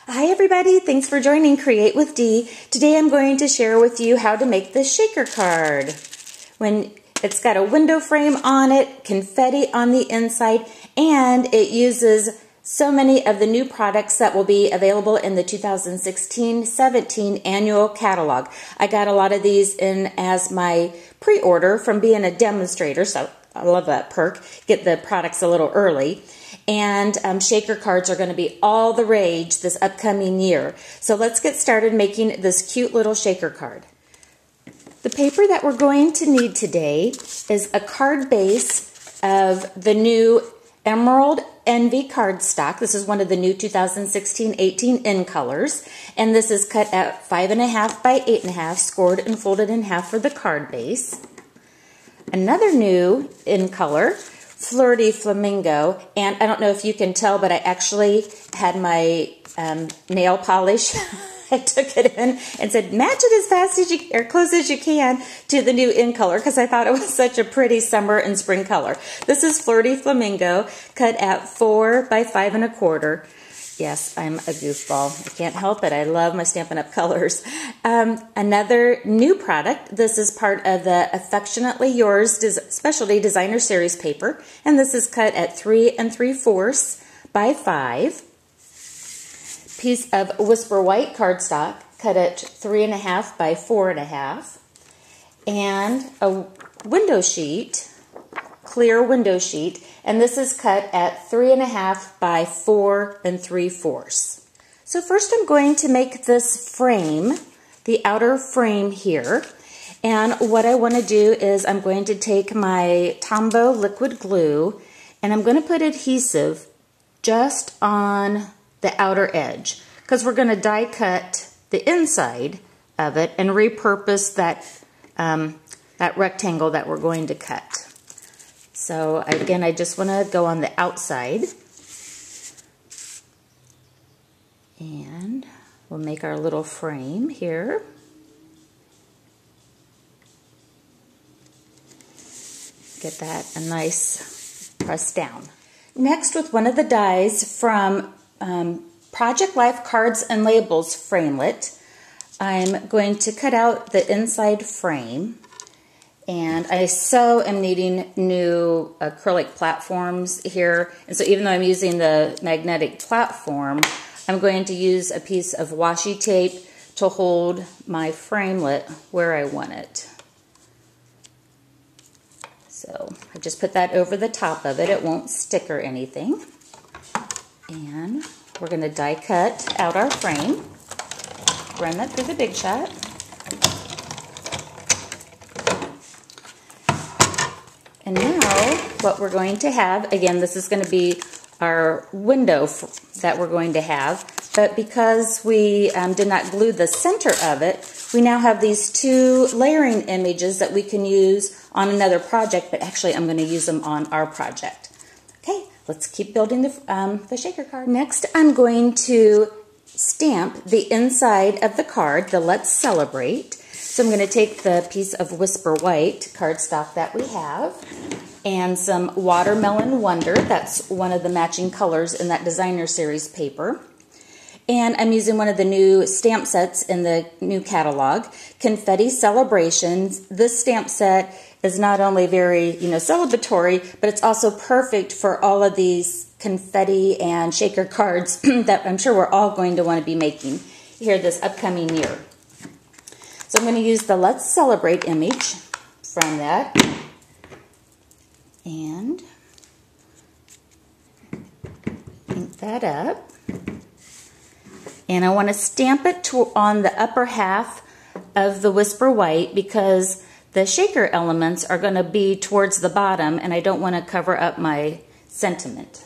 Hi everybody, thanks for joining Create with Dee. Today I'm going to share with you how to make this shaker card. When it's got a window frame on it, confetti on the inside, and it uses so many of the new products that will be available in the 2016-17 annual catalog. I got a lot of these in as my pre-order from being a demonstrator, so I love that perk. Get the products a little early. And shaker cards are going to be all the rage this upcoming year. So let's get started making this cute little shaker card. The paper that we're going to need today is a card base of the new Emerald Envy cardstock. This is one of the new 2016-18 in colors. And this is cut at 5.5 by 8.5, scored and folded in half for the card base. Another new in color, Flirty Flamingo, and I don't know if you can tell, but I actually had my nail polish. I took it in and said, match it as fast as you, or close as you can to the new in color, because I thought it was such a pretty summer and spring color. This is Flirty Flamingo, cut at 4 by 5 1/4. Yes, I'm a goofball. I can't help it. I love my Stampin' Up! Colors. Another new product. This is part of the Affectionately Yours Specialty Designer Series paper. And this is cut at 3 3/4 by 5. Piece of Whisper White cardstock, cut at 3.5 by 4.5. And a window sheet, clear window sheet, and this is cut at 3.5 by 4 3/4. So first I'm going to make this frame, the outer frame here, and what I want to do is I'm going to take my Tombow liquid glue and I'm going to put adhesive just on the outer edge, because we're going to die cut the inside of it and repurpose that, that rectangle that we're going to cut. So again, I just want to go on the outside, and we'll make our little frame here. Get that a nice press down. Next, with one of the dies from Project Life Cards and Labels Framelit, I'm going to cut out the inside frame. And I so am needing new acrylic platforms here. And so even though I'm using the magnetic platform, I'm going to use a piece of washi tape to hold my framelit where I want it. So I just put that over the top of it. It won't stick or anything. And we're going to die cut out our frame. Run that through the Big Shot. And now what we're going to have, again, this is going to be our window that we're going to have, but because we did not glue the center of it, we now have these two layering images that we can use on another project, but actually I'm going to use them on our project. Okay, let's keep building the shaker card. Next, I'm going to stamp the inside of the card, the Let's Celebrate. So I'm going to take the piece of Whisper White cardstock that we have and some Watermelon Wonder. That's one of the matching colors in that Designer Series paper. And I'm using one of the new stamp sets in the new catalog, Confetti Celebrations. This stamp set is not only very, celebratory, but it's also perfect for all of these confetti and shaker cards that I'm sure we're all going to want to be making here this upcoming year. So I'm going to use the Let's Celebrate image from that, and ink that up. And I want to stamp it on the upper half of the Whisper White, because the shaker elements are going to be towards the bottom, and I don't want to cover up my sentiment.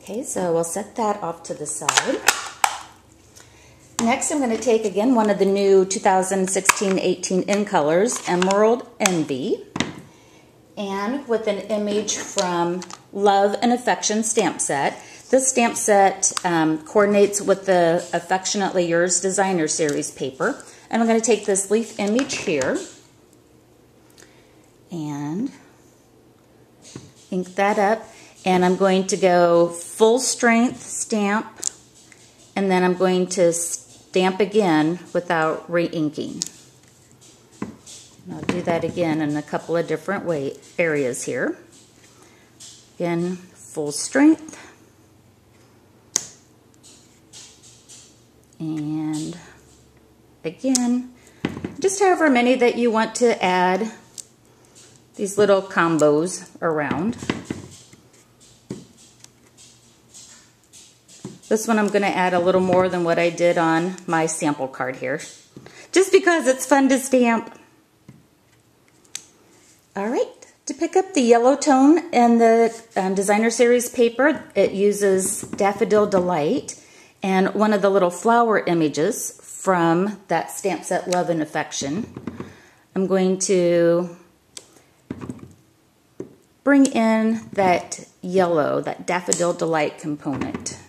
Okay, so we'll set that off to the side. Next, I'm going to take, again, one of the new 2016-18 in colors, Emerald Envy, and with an image from Love and Affection stamp set. This stamp set coordinates with the Affectionately Yours Designer Series paper. And I'm going to take this leaf image here and ink that up. And I'm going to go full strength stamp and then I'm going to stamp again without re-inking. I'll do that again in a couple of different areas here. Again, full strength. And again, just however many that you want to add these little combos around. This one I'm going to add a little more than what I did on my sample card here, just because it's fun to stamp. All right, to pick up the yellow tone in the Designer Series paper, it uses Daffodil Delight and one of the little flower images from that stamp set Love and Affection. I'm going to bring in that yellow, that Daffodil Delight component.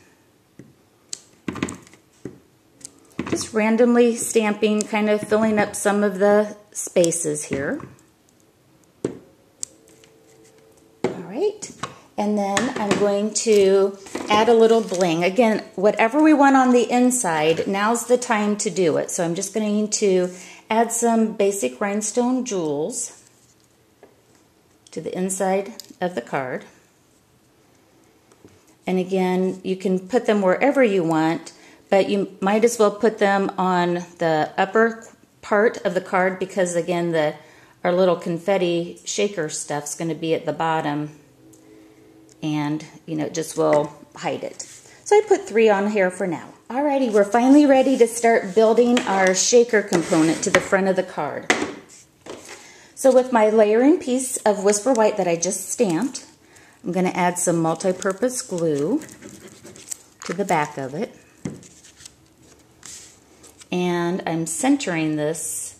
Just randomly stamping, kind of filling up some of the spaces here. And then I'm going to add a little bling. Again, whatever we want on the inside, now's the time to do it. So I'm just going to add some basic rhinestone jewels to the inside of the card. And again, you can put them wherever you want, but you might as well put them on the upper part of the card because again, our little confetti shaker stuff's going to be at the bottom. And, you know, it just will hide it. So I put 3 on here for now. Alrighty, we're finally ready to start building our shaker component to the front of the card. So with my layering piece of Whisper White that I just stamped, I'm going to add some multi-purpose glue to the back of it. And I'm centering this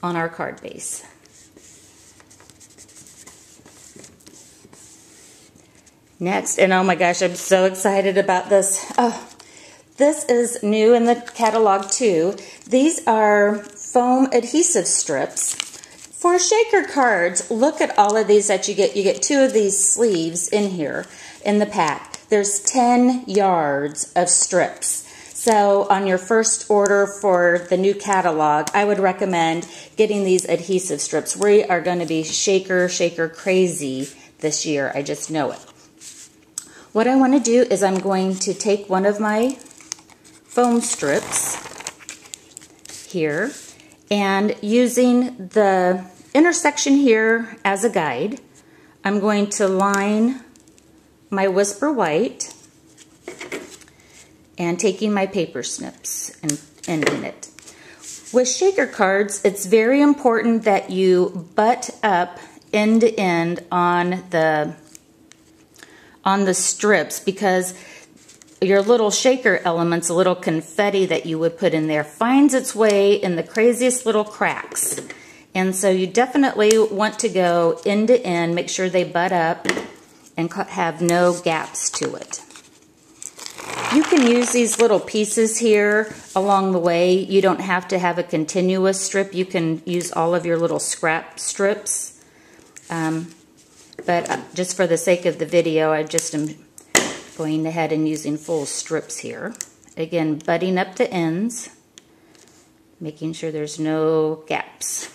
on our card base. Next, and oh my gosh, I'm so excited about this. Oh, this is new in the catalog too. These are foam adhesive strips for shaker cards. Look at all of these that you get. You get 2 of these sleeves in here in the pack. There's 10 yards of strips. So on your first order for the new catalog, I would recommend getting these adhesive strips. We are going to be shaker crazy this year. I just know it. What I want to do is I'm going to take one of my foam strips here and using the intersection here as a guide, I'm going to line my Whisper White and taking my paper snips and ending it. With shaker cards, it's very important that you butt up end to end on the strips because your little shaker elements, a little confetti that you would put in there, finds its way in the craziest little cracks. And so you definitely want to go end to end, make sure they butt up and have no gaps to it. You can use these little pieces here along the way. You don't have to have a continuous strip. You can use all of your little scrap strips. But just for the sake of the video, I just am going ahead and using full strips here. Again, butting up the ends, making sure there's no gaps.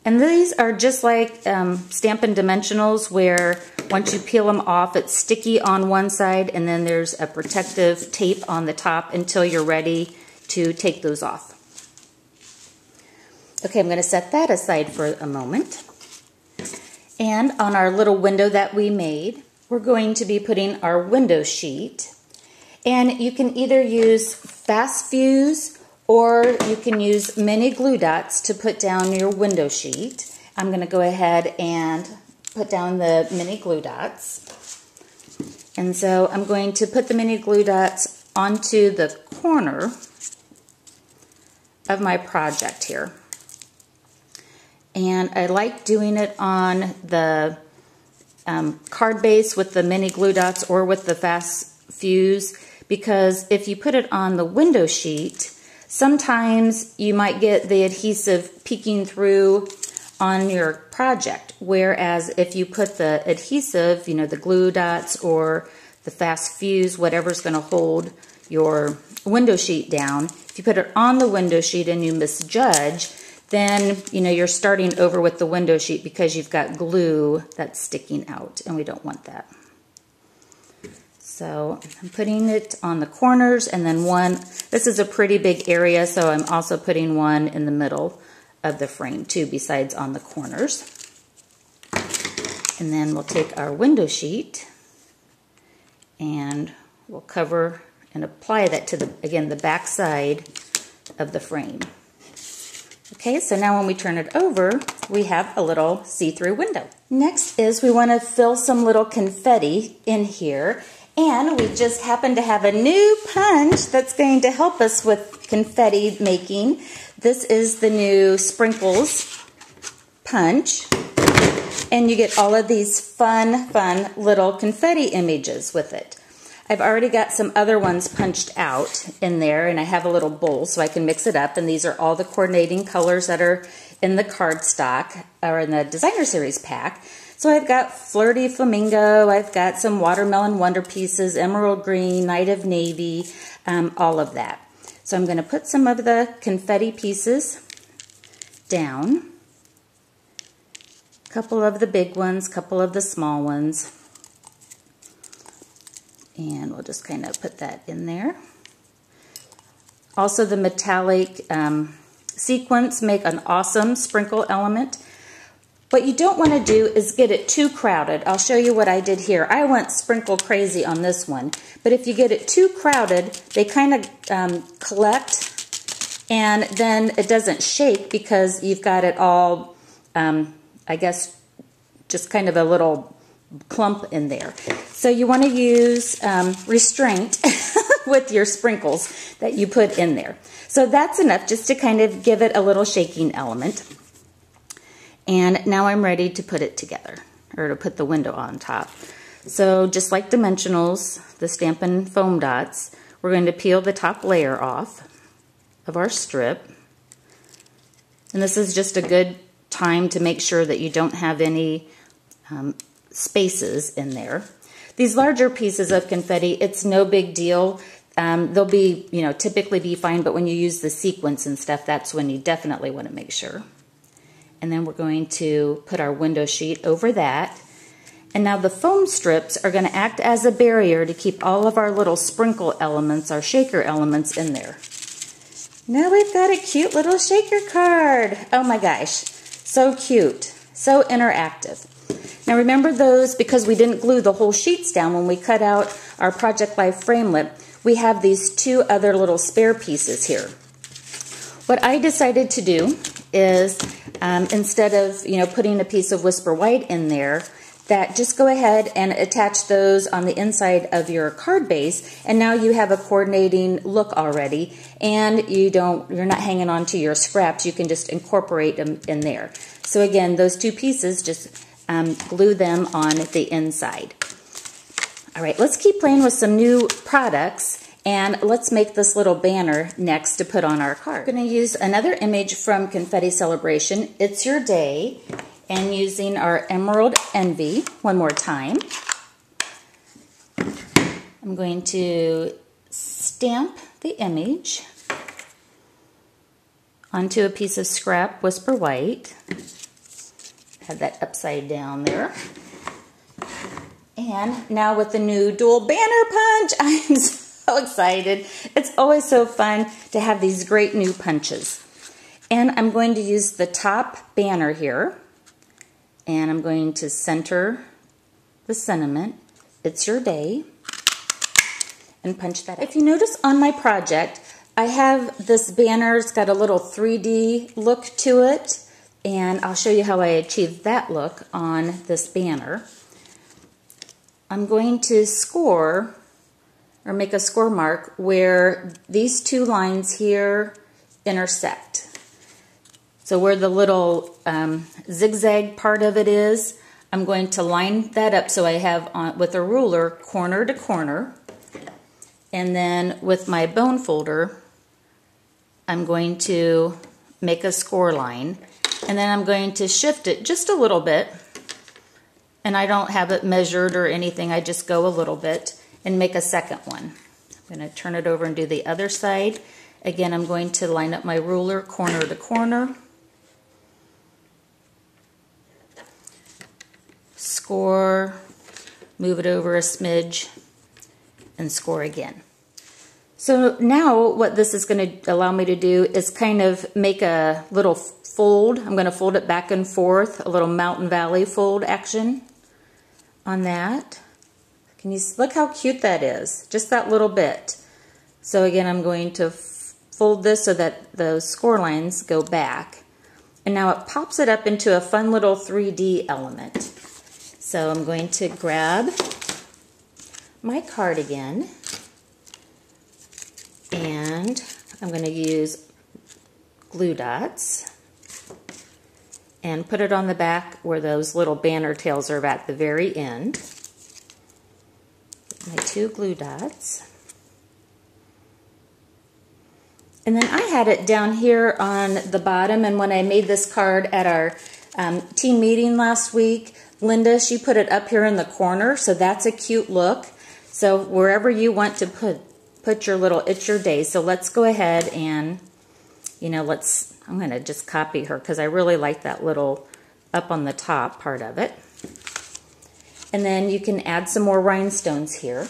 And these are just like Stampin' Dimensionals, where once you peel them off, it's sticky on one side, and then there's a protective tape on the top until you're ready to take those off. Okay, I'm going to set that aside for a moment. And on our little window that we made, we're going to be putting our window sheet. And you can either use fast fuse or you can use mini glue dots to put down your window sheet. I'm going to go ahead and put down the mini glue dots. And so I'm going to put the mini glue dots onto the corner of my project here. And I like doing it on the card base with the mini glue dots or with the fast fuse, because if you put it on the window sheet, sometimes you might get the adhesive peeking through on your project, whereas if you put the adhesive, you know, the glue dots or the fast fuse, whatever's going to hold your window sheet down. If you put it on the window sheet and you misjudge, then you're starting over with the window sheet because you've got glue that's sticking out, and we don't want that. So I'm putting it on the corners, and then this is a pretty big area, so I'm also putting one in the middle of the frame too, besides on the corners. And then we'll take our window sheet and we'll cover and apply that to the back side of the frame. Okay, so now when we turn it over, we have a little see-through window. Next is we want to fill some little confetti in here, and we just happen to have a new punch that's going to help us with confetti making. This is the new Sprinkles punch, and you get all of these fun little confetti images with it. I've already got some other ones punched out in there, and I have a little bowl so I can mix it up, and these are all the coordinating colors that are in the cardstock or in the Designer Series pack. So I've got Flirty Flamingo, I've got some Watermelon Wonder Pieces, Emerald Green, Night of Navy, all of that. So I'm going to put some of the confetti pieces down. A couple of the big ones, a couple of the small ones. And we'll just kind of put that in there. Also the metallic sequins make an awesome sprinkle element. What you don't want to do is get it too crowded. I'll show you what I did here. I went sprinkle crazy on this one. But if you get it too crowded, they kind of collect, and then it doesn't shake because you've got it all, I guess, just kind of a little clump in there. So you want to use restraint with your sprinkles that you put in there. So that's enough just to kind of give it a little shaking element. And now I'm ready to put it together, or to put the window on top. So just like Dimensionals, the Stampin' foam dots, we're going to peel the top layer off of our strip. And this is just a good time to make sure that you don't have any spaces in there. These larger pieces of confetti, it's no big deal. They'll be, typically be fine, but when you use the sequins and stuff, that's when you definitely want to make sure. And then we're going to put our window sheet over that. And now the foam strips are going to act as a barrier to keep all of our little sprinkle elements, our shaker elements, in there. Now we've got a cute little shaker card. Oh my gosh, so cute, so interactive. Now remember those, because we didn't glue the whole sheets down when we cut out our Project Life framelit, we have these two other little spare pieces here. What I decided to do is instead of putting a piece of Whisper White in there, that just go ahead and attach those on the inside of your card base, and now you have a coordinating look already, and you're not hanging on to your scraps. You can just incorporate them in there. So again, those two pieces, just glue them on the inside. All right, let's keep playing with some new products. And let's make this little banner next to put on our card. We're going to use another image from Confetti Celebration, It's Your Day, and using our Emerald Envy one more time. I'm going to stamp the image onto a piece of scrap Whisper White. Have that upside down there. And now with the new dual banner punch, I'm so excited. It's always so fun to have these great new punches. And I'm going to use the top banner here, and I'm going to center the sentiment, It's Your Day, and punch that out. If you notice on my project, I have this banner, it's got a little 3D look to it, and I'll show you how I achieved that look on this banner. I'm going to score, or make a score mark, where these two lines here intersect. So where the little zigzag part of it is, I'm going to line that up so I have with a ruler corner to corner. And then with my bone folder, I'm going to make a score line. And then I'm going to shift it just a little bit. And I don't have it measured or anything, I just go a little bit. and make a second one. I'm going to turn it over and do the other side. Again, I'm going to line up my ruler corner to corner. Score, move it over a smidge, and score again. So now what this is going to allow me to do is kind of make a little fold. I'm going to fold it back and forth, a little mountain valley fold action on that. Can you look how cute that is? Just that little bit. So again, I'm going to fold this so that those score lines go back. And now it pops it up into a fun little 3D element. So I'm going to grab my card again. And I'm going to use glue dots and put it on the back where those little banner tails are at the very end. My 2 glue dots. And then I had it down here on the bottom, and when I made this card at our team meeting last week, Linda, she put it up here in the corner, so that's a cute look. So wherever you want to put your little It's Your Day. So let's go ahead and, you know, I'm going to just copy her because I really like that little up on the top part of it. And then you can add some more rhinestones here.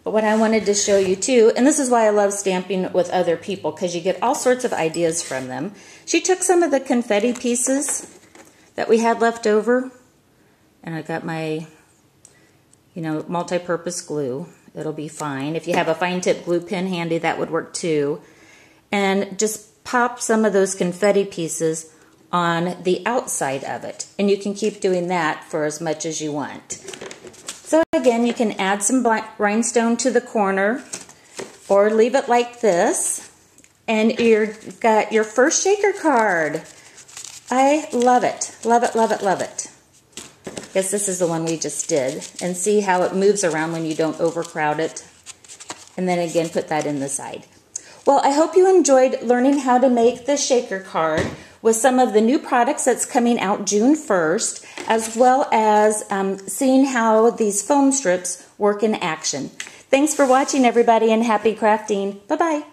But what I wanted to show you too, and this is why I love stamping with other people, because you get all sorts of ideas from them. She took some of the confetti pieces that we had left over, and I got my, you know, multi-purpose glue. It'll be fine. If you have a fine tip glue pen handy, that would work too. And just pop some of those confetti pieces on the outside of it. And you can keep doing that for as much as you want. So again, you can add some black rhinestone to the corner or leave it like this. And you've got your first shaker card. I love it. Love it, love it, love it. I guess this is the one we just did. And see how it moves around when you don't overcrowd it. And then again, put that in the side. Well, I hope you enjoyed learning how to make the shaker card with some of the new products that's coming out June 1st, as well as seeing how these foam strips work in action. Thanks for watching, everybody, and happy crafting. Bye-bye.